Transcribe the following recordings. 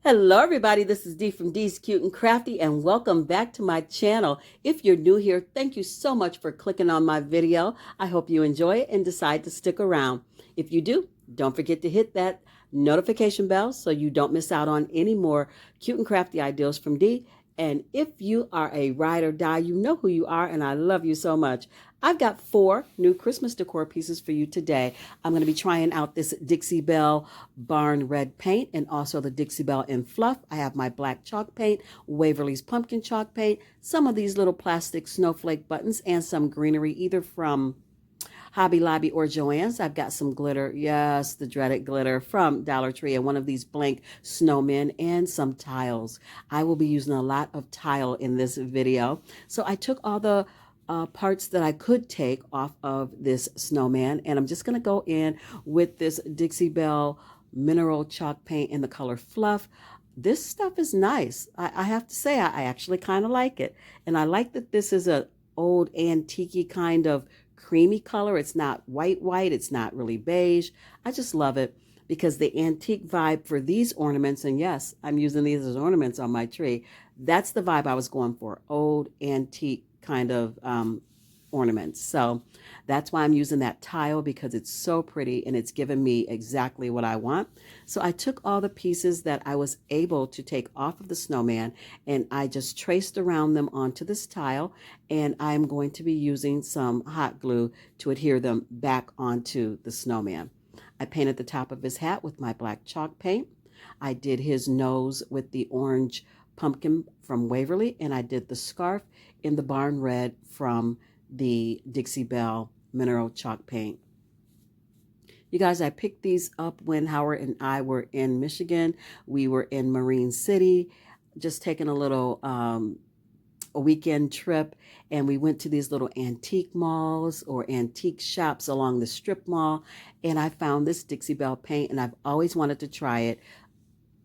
Hello everybody, this is Dee from Dee's Cute and Crafty and welcome back to my channel. If you're new here, thank you so much for clicking on my video. I hope you enjoy it and decide to stick around. If you do, don't forget to hit that notification bell so you don't miss out on any more cute and crafty ideas from Dee. And if you are a ride or die, you know who you are and I love you so much. I've got 4 new Christmas decor pieces for you today. I'm going to be trying out this Dixie Belle Barn Red paint and also the Dixie Belle in Fluff. I have my black chalk paint, Waverly's pumpkin chalk paint, some of these little plastic snowflake buttons, and some greenery either from Hobby Lobby or Joann's. I've got some glitter, yes, the dreaded glitter from Dollar Tree, and one of these blank snowmen and some tiles. I will be using a lot of tile in this video. So I took all the parts that I could take off of this snowman, and I'm just going to go in with this Dixie Belle mineral chalk paint in the color Fluff. This stuff is nice. I have to say I actually kind of like it, and I like that this is a old antique kind of creamy color. It's not white, it's not really beige. I just love it because the antique vibe for these ornaments, and yes, I'm using these as ornaments on my tree, that's the vibe I was going for, old antique kind of ornaments. So that's why I'm using that tile, because it's so pretty and it's given me exactly what I want. So I took all the pieces that I was able to take off of the snowman and I just traced around them onto this tile, and I'm going to be using some hot glue to adhere them back onto the snowman. I painted the top of his hat with my black chalk paint. I did his nose with the orange pumpkin from Waverly, and I did the scarf in the barn red from the Dixie Belle mineral chalk paint. You guys, I picked these up when Howard and I were in Michigan. We were in Marine City, just taking a little a weekend trip, and we went to these little antique malls or antique shops along the strip mall, and I found this Dixie Belle paint, and I've always wanted to try it.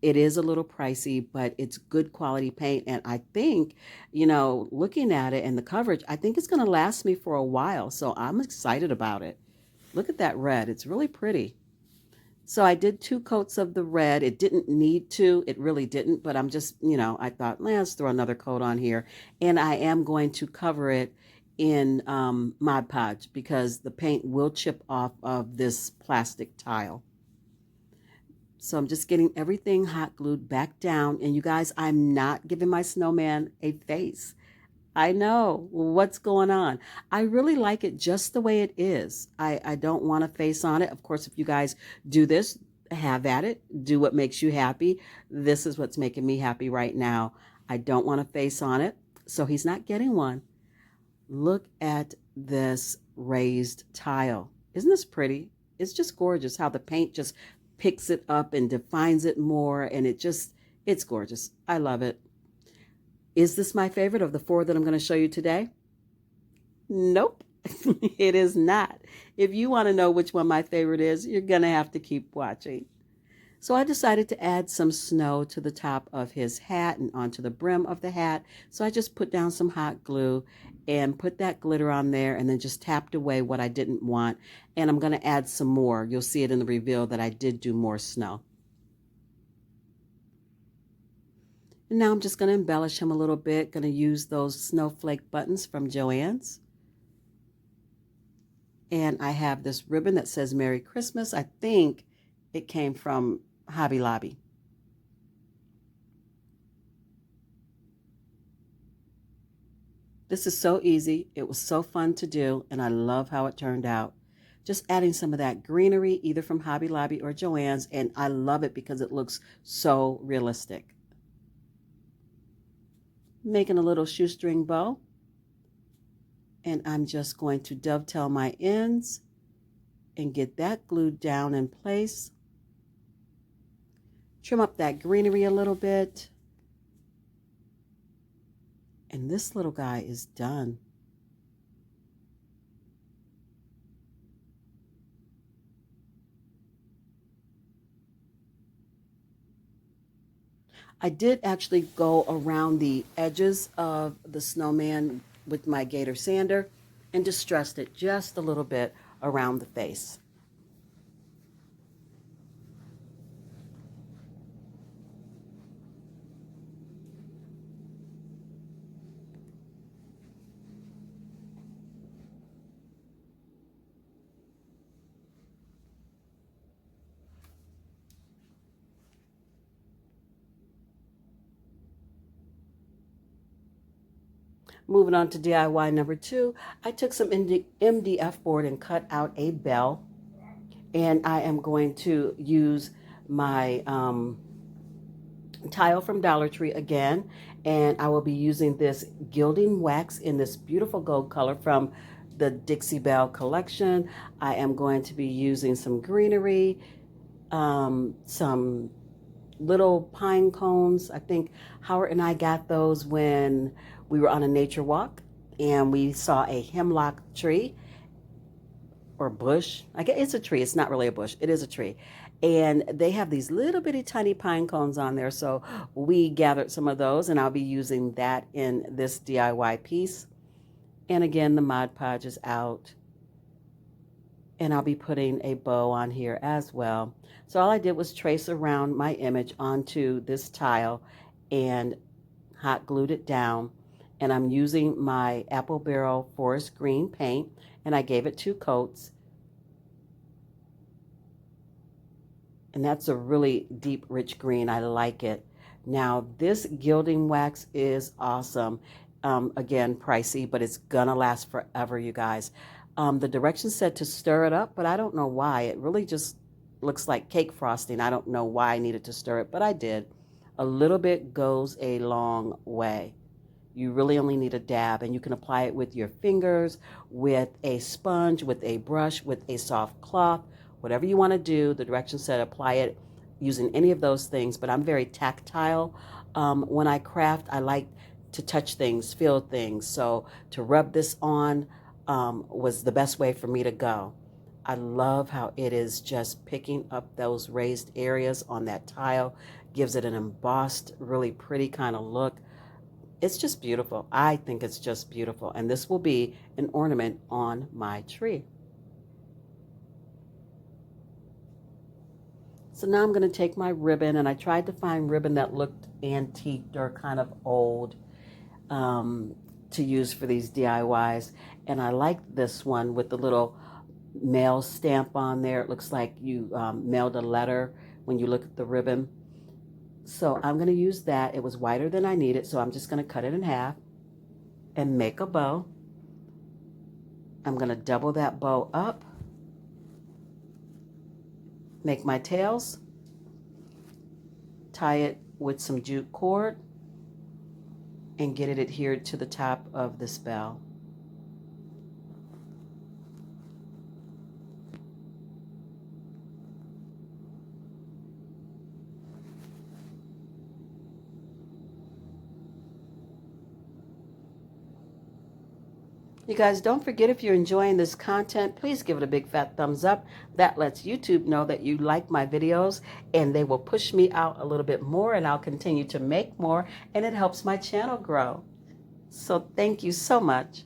It is a little pricey, but it's good quality paint. And I think, looking at it and the coverage, I think it's going to last me for a while. So I'm excited about it. Look at that red. It's really pretty. So I did 2 coats of the red. It didn't need to. It really didn't. But I'm just, I thought, let's throw another coat on here. And I am going to cover it in Mod Podge because the paint will chip off of this plastic tile. So I'm just getting everything hot glued back down. And you guys, I'm not giving my snowman a face. I know what's going on. I really like it just the way it is. I don't want a face on it. Of course, if you guys do this, have at it. Do what makes you happy. This is what's making me happy right now. I don't want a face on it. So he's not getting one. Look at this raised tile. Isn't this pretty? It's just gorgeous how the paint just picks it up and defines it more, and it's gorgeous. I love it. Is this my favorite of the 4 that I'm going to show you today? Nope, it is not. If you want to know which one my favorite is, you're going to have to keep watching. So I decided to add some snow to the top of his hat and onto the brim of the hat. So I just put down some hot glue and put that glitter on there, and then just tapped away what I didn't want. And I'm going to add some more. You'll see it in the reveal that I did do more snow. And now I'm just going to embellish him a little bit. Going to use those snowflake buttons from Joann's. And I have this ribbon that says Merry Christmas. I think it came from Hobby Lobby. This is so easy. It was so fun to do, and I love how it turned out. Just adding some of that greenery, either from Hobby Lobby or Joann's, and I love it because it looks so realistic. Making a little shoestring bow, and I'm just going to dovetail my ends and get that glued down in place. Trim up that greenery a little bit. And this little guy is done. I did actually go around the edges of the snowman with my gator sander and distressed it just a little bit around the face. Moving on to DIY number 2, I took some MDF board and cut out a bell, and I am going to use my tile from Dollar Tree again, and I will be using this gilding wax in this beautiful gold color from the Dixie Belle collection. I am going to be using some greenery, some little pine cones. I think Howard and I got those when we were on a nature walk and we saw a hemlock tree or bush. I guess it's a tree. It's not really a bush. It is a tree. And they have these little bitty tiny pine cones on there. So we gathered some of those, and I'll be using that in this DIY piece. And again, the Mod Podge is out. And I'll be putting a bow on here as well. So all I did was trace around my image onto this tile and hot glued it down. And I'm using my Apple Barrel Forest Green paint, and I gave it 2 coats. And that's a really deep, rich green. I like it. Now, this gilding wax is awesome. Again, pricey, but it's gonna last forever, you guys. The directions said to stir it up, but I don't know why. It really just looks like cake frosting. I don't know why I needed to stir it, but I did. A little bit goes a long way. You really only need a dab, and you can apply it with your fingers, with a sponge, with a brush, with a soft cloth, whatever you want to do. The directions said apply it using any of those things, but I'm very tactile. When I craft, I like to touch things, feel things. So to rub this on was the best way for me to go. I love how it is just picking up those raised areas on that tile, gives it an embossed, really pretty kind of look. It's just beautiful. I think it's just beautiful. And this will be an ornament on my tree. So now I'm going to take my ribbon, and I tried to find ribbon that looked antiqued or kind of old to use for these DIYs. And I like this one with the little mail stamp on there. It looks like you mailed a letter when you look at the ribbon. So I'm going to use that. It was wider than I needed, so I'm just going to cut it in half and make a bow. I'm going to double that bow up, make my tails, tie it with some jute cord, and get it adhered to the top of this bell. You guys, don't forget, if you're enjoying this content, please give it a big fat thumbs up. That lets YouTube know that you like my videos, and they will push me out a little bit more, and I'll continue to make more, and it helps my channel grow. So thank you so much.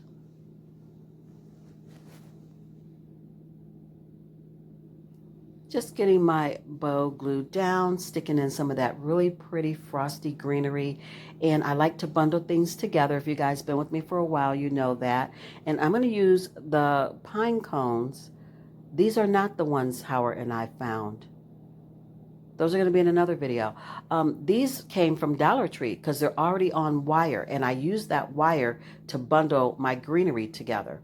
Just getting my bow glued down, sticking in some of that really pretty frosty greenery. And I like to bundle things together. If you guys been with me for a while, you know that. And I'm going to use the pine cones. These are not the ones Howard and I found. Those are going to be in another video. These came from Dollar Tree because they're already on wire. And I used that wire to bundle my greenery together.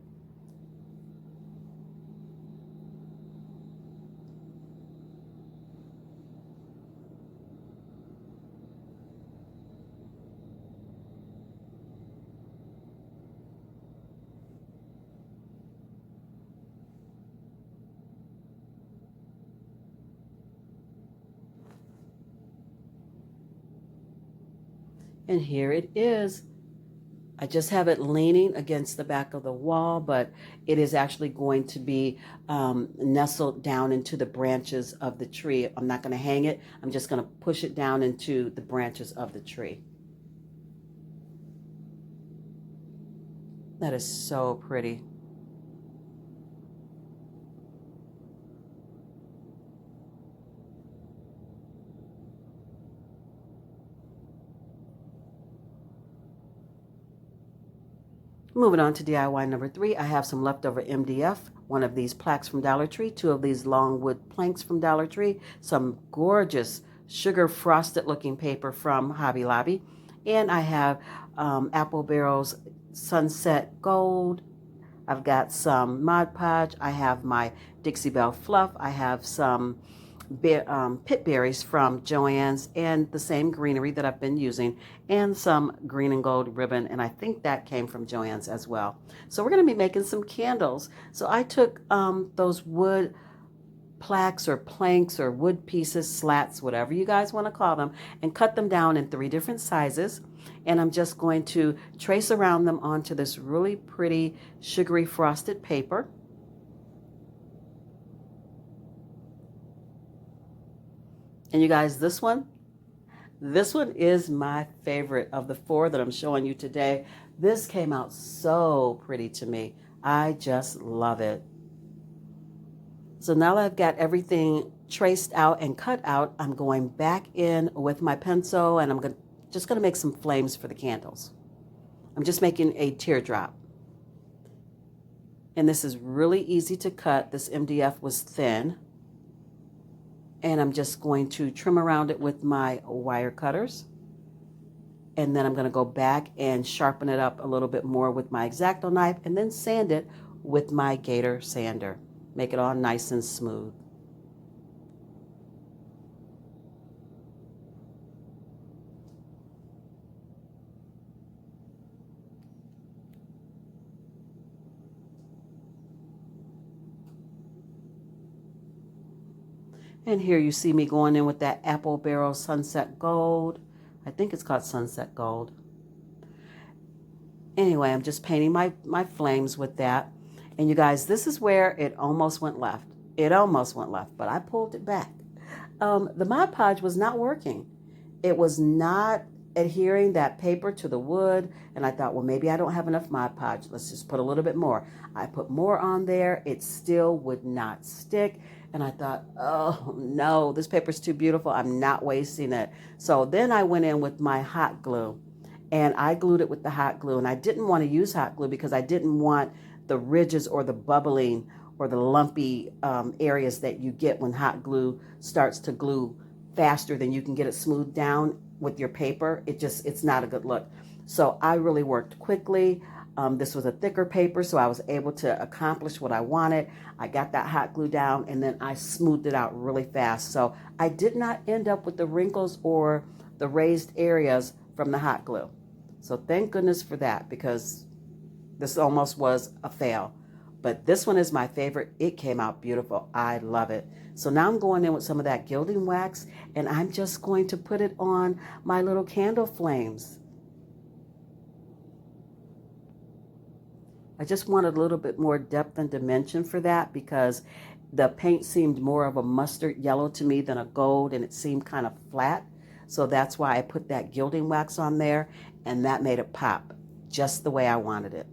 And here it is. I just have it leaning against the back of the wall, but it is actually going to be nestled down into the branches of the tree. I'm not going to hang it. I'm just going to push it down into the branches of the tree. That is so pretty. Moving on to DIY number 3, I have some leftover MDF, one of these plaques from Dollar Tree, 2 of these long wood planks from Dollar Tree, some gorgeous sugar frosted looking paper from Hobby Lobby, and I have Apple Barrel's sunset gold. I've got some Mod Podge. I have my Dixie Belle Fluff. I have some pit berries from Joann's and the same greenery that I've been using, and some green and gold ribbon, and I think that came from Joann's as well. So we're going to be making some candles. So I took those wood plaques or planks or wood pieces, slats, whatever you guys want to call them, and cut them down in 3 different sizes. And I'm just going to trace around them onto this really pretty sugary frosted paper. And you guys, this one is my favorite of the 4 that I'm showing you today. This came out so pretty to me. I just love it. So now that I've got everything traced out and cut out, I'm going back in with my pencil, and I'm just going to make some flames for the candles. I'm just making a teardrop. And this is really easy to cut. This MDF was thin. And I'm just going to trim around it with my wire cutters. And then I'm going to go back and sharpen it up a little bit more with my X-Acto knife, and then sand it with my Gator sander. Make it all nice and smooth. And here you see me going in with that apple barrel sunset gold. I think it's called sunset gold. Anyway, I'm just painting my flames with that. And you guys, this is where it almost went left. It almost went left, but I pulled it back. The Mod Podge was not working. It was not adhering that paper to the wood. And I thought, well, maybe I don't have enough Mod Podge. Let's just put a little bit more. I put more on there. It still would not stick. And I thought, oh no, this paper's too beautiful. I'm not wasting it. So then I went in with my hot glue, and I glued it with the hot glue. And I didn't want to use hot glue because I didn't want the ridges or the bubbling or the lumpy areas that you get when hot glue starts to glue faster than you can get it smoothed down with your paper. It's not a good look. So I really worked quickly. This was a thicker paper, so I was able to accomplish what I wanted. I got that hot glue down, and then I smoothed it out really fast. So I did not end up with the wrinkles or the raised areas from the hot glue. So thank goodness for that, because this almost was a fail. But this one is my favorite. It came out beautiful. I love it. So now I'm going in with some of that gilding wax, and I'm just going to put it on my little candle flames. I just wanted a little bit more depth and dimension for that, because the paint seemed more of a mustard yellow to me than a gold, and it seemed kind of flat. So that's why I put that gilding wax on there, and that made it pop just the way I wanted it.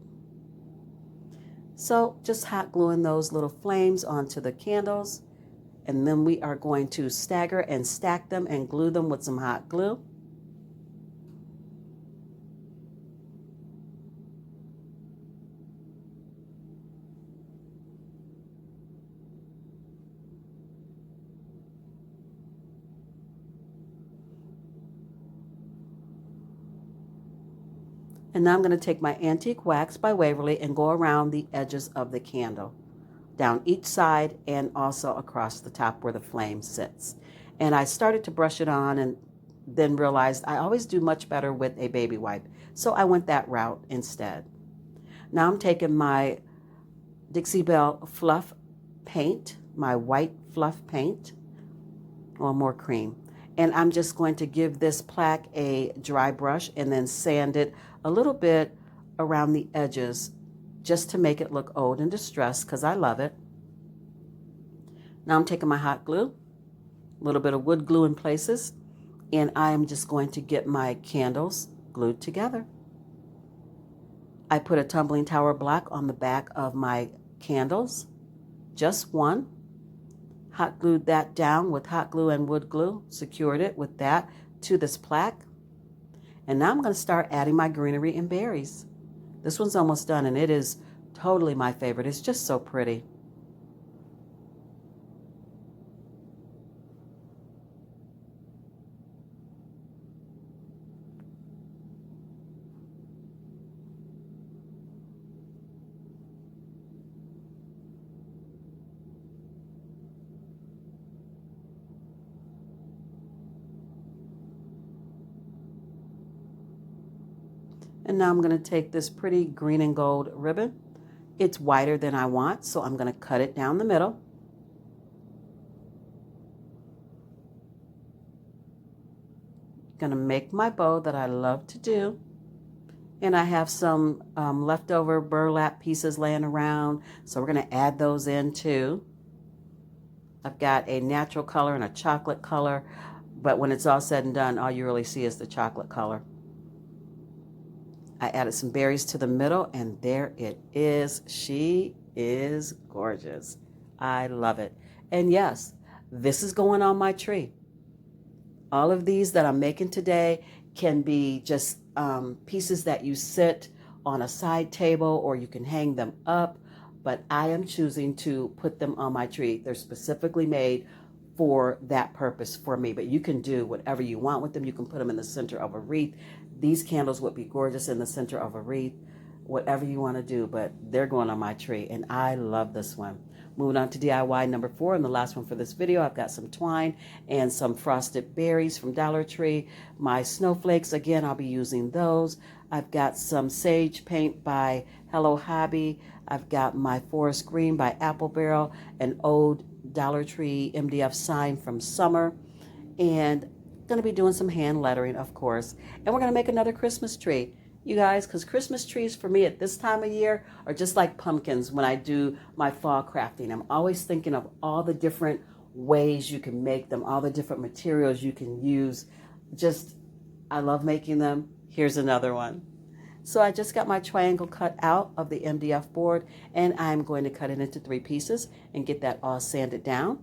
So just hot gluing those little flames onto the candles, and then we are going to stagger and stack them and glue them with some hot glue. And now I'm going to take my antique wax by Waverly and go around the edges of the candle, down each side and also across the top where the flame sits. And I started to brush it on and then realized I always do much better with a baby wipe. So I went that route instead. Now I'm taking my Dixie Belle Fluff paint, my white fluff paint, or more cream. And I'm just going to give this plaque a dry brush and then sand it a little bit around the edges just to make it look old and distressed, because I love it. Now I'm taking my hot glue, a little bit of wood glue in places, and I am just going to get my candles glued together. I put a tumbling tower block on the back of my candles, just one. Hot glued that down with hot glue and wood glue, secured it with that to this plaque. And now I'm going to start adding my greenery and berries. This one's almost done, and it is totally my favorite. It's just so pretty. And now I'm going to take this pretty green and gold ribbon. It's wider than I want, so I'm going to cut it down the middle. Going to make my bow that I love to do. And I have some leftover burlap pieces laying around, so we're going to add those in too. I've got a natural color and a chocolate color, but when it's all said and done, all you really see is the chocolate color. I added some berries to the middle, and there it is. She is gorgeous. I love it. And yes, this is going on my tree. All of these that I'm making today can be just pieces that you sit on a side table, or you can hang them up, but I am choosing to put them on my tree. They're specifically made for that purpose for me, but you can do whatever you want with them. You can put them in the center of a wreath. These candles would be gorgeous in the center of a wreath, whatever you want to do, but they're going on my tree, and I love this one. Moving on to DIY number 4, and the last one for this video. I've got some twine and some frosted berries from Dollar Tree. My snowflakes, again, I'll be using those. I've got some sage paint by Hello Hobby. I've got my forest green by Apple Barrel, an old Dollar Tree MDF sign from summer, and going to be doing some hand lettering, of course. And we're going to make another Christmas tree, you guys, because Christmas trees for me at this time of year are just like pumpkins when I do my fall crafting. I'm always thinking of all the different ways you can make them, all the different materials you can use. Just, I love making them. Here's another one. So I just got my triangle cut out of the MDF board, and I'm going to cut it into 3 pieces and get that all sanded down.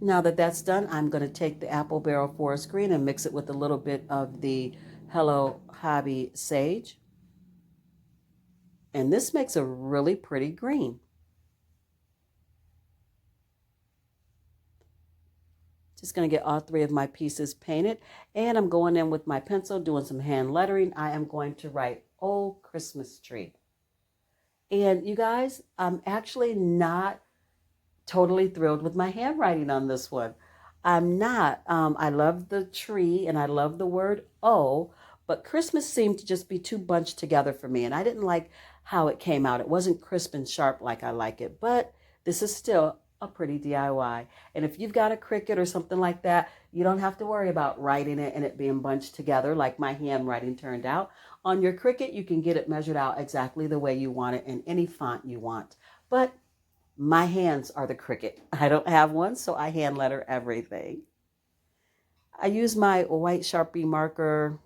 Now that that's done, I'm going to take the Apple Barrel Forest Green and mix it with a little bit of the Hello Hobby Sage. And this makes a really pretty green. Just going to get all 3 of my pieces painted. And I'm going in with my pencil, doing some hand lettering. I am going to write Old Christmas Tree. And you guys, I'm actually not totally thrilled with my handwriting on this one. I'm not. I love the tree and I love the word "oh," but Christmas seemed to just be too bunched together for me, and I didn't like how it came out. It wasn't crisp and sharp like I like it, but this is still a pretty DIY. And if you've got a Cricut or something like that, you don't have to worry about writing it and it being bunched together like my handwriting turned out. On your Cricut, you can get it measured out exactly the way you want it in any font you want. But my hands are the Cricut. I don't have one, so I hand letter everything. I use my white Sharpie marker,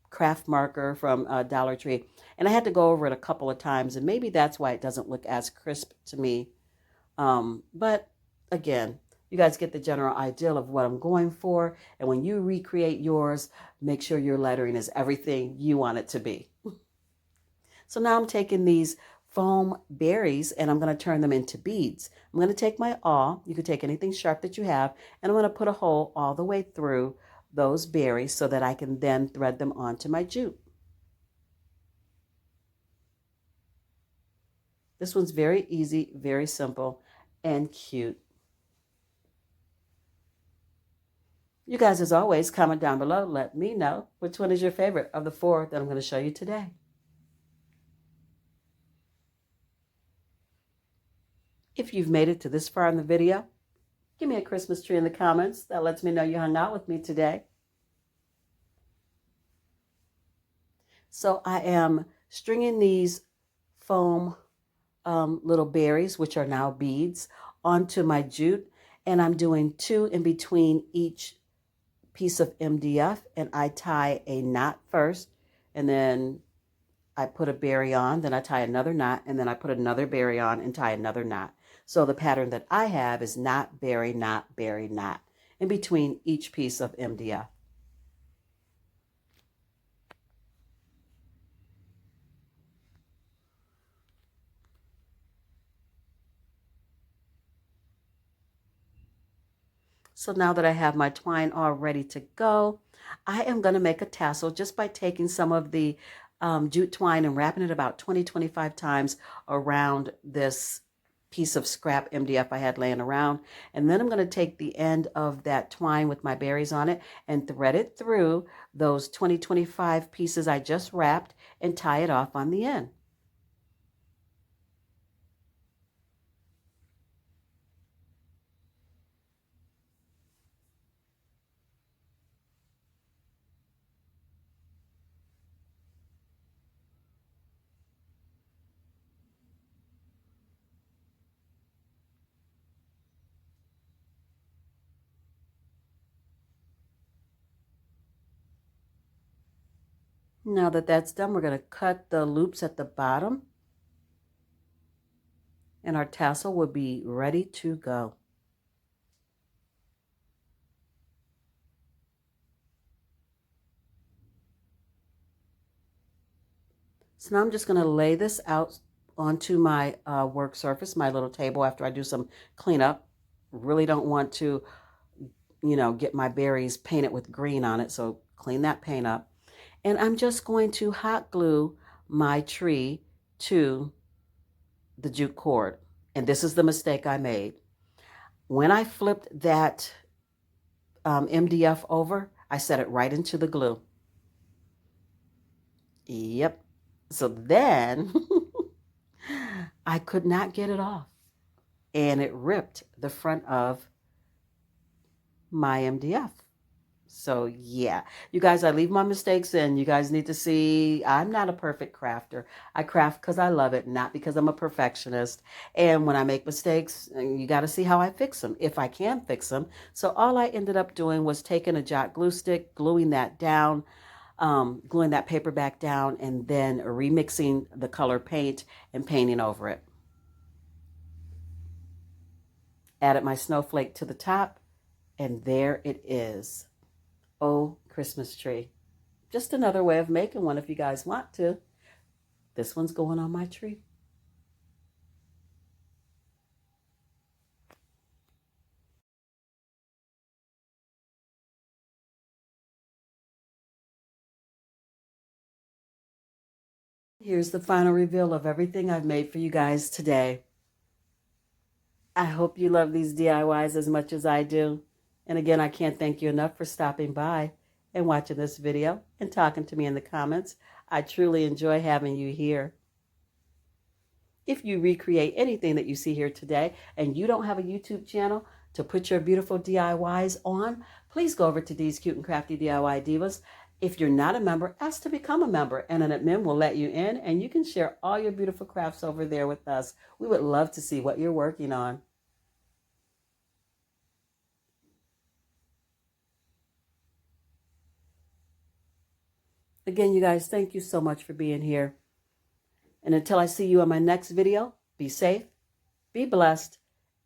craft marker from Dollar Tree, and I had to go over it a couple of times, and maybe that's why it doesn't look as crisp to me. But again, you guys get the general idea of what I'm going for, and when you recreate yours, make sure your lettering is everything you want it to be. So now I'm taking these foam berries and I'm going to turn them into beads. I'm going to take my awl, you could take anything sharp that you have, and I'm going to put a hole all the way through those berries so that I can then thread them onto my jute. This one's very easy, very simple, and cute. You guys, as always, comment down below. Let me know which one is your favorite of the 4 that I'm going to show you today. If you've made it to this far in the video, give me a Christmas tree in the comments. That lets me know you hung out with me today. So I am stringing these foam little berries, which are now beads, onto my jute, and I'm doing 2 in between each piece of MDF, and I tie a knot first, and then I put a berry on, then I tie another knot, and then I put another berry on and tie another knot. So the pattern that I have is knot, berry, knot, berry, knot in between each piece of MDF. So now that I have my twine all ready to go, I am going to make a tassel just by taking some of the jute twine and wrapping it about 20-25 times around this piece of scrap MDF I had laying around. And then I'm going to take the end of that twine with my berries on it and thread it through those 20-25 pieces I just wrapped and tie it off on the end. Now that that's done, we're going to cut the loops at the bottom and our tassel will be ready to go. So now I'm just going to lay this out onto my work surface, my little table, after I do some cleanup. Really don't want to, get my berries painted with green on it, so clean that paint up. And I'm just going to hot glue my tree to the jute cord. And this is the mistake I made. When I flipped that MDF over, I set it right into the glue. Yep. So then I could not get it off. And it ripped the front of my MDF. So yeah, you guys, I leave my mistakes in. You guys need to see I'm not a perfect crafter. I craft because I love it, not because I'm a perfectionist. And when I make mistakes, you got to see how I fix them, if I can fix them. So all I ended up doing was taking a Jot glue stick, gluing that down, gluing that paper back down, and then remixing the color paint and painting over it. Added my snowflake to the top, and there it is. Oh, Christmas tree. Just another way of making one if you guys want to. This one's going on my tree. Here's the final reveal of everything I've made for you guys today. I hope you love these DIYs as much as I do. And again, I can't thank you enough for stopping by and watching this video and talking to me in the comments. I truly enjoy having you here. If you recreate anything that you see here today and you don't have a YouTube channel to put your beautiful DIYs on, please go over to these Cute and Crafty DIY Divas. If you're not a member, ask to become a member and an admin will let you in and you can share all your beautiful crafts over there with us. We would love to see what you're working on. Again, you guys, thank you so much for being here. And until I see you on my next video, be safe, be blessed,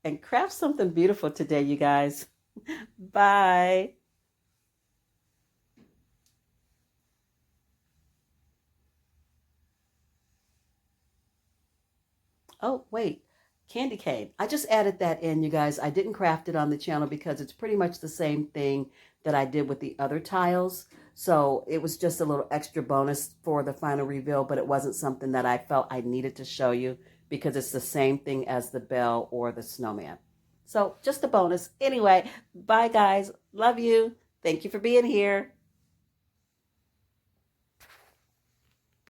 and craft something beautiful today, you guys. Bye. Oh, wait. Candy cane. I just added that in, you guys. I didn't craft it on the channel because it's pretty much the same thing that I did with the other tiles. So it was just a little extra bonus for the final reveal, but it wasn't something that I felt I needed to show you because it's the same thing as the bell or the snowman. So just a bonus. Anyway, bye guys. Love you. Thank you for being here.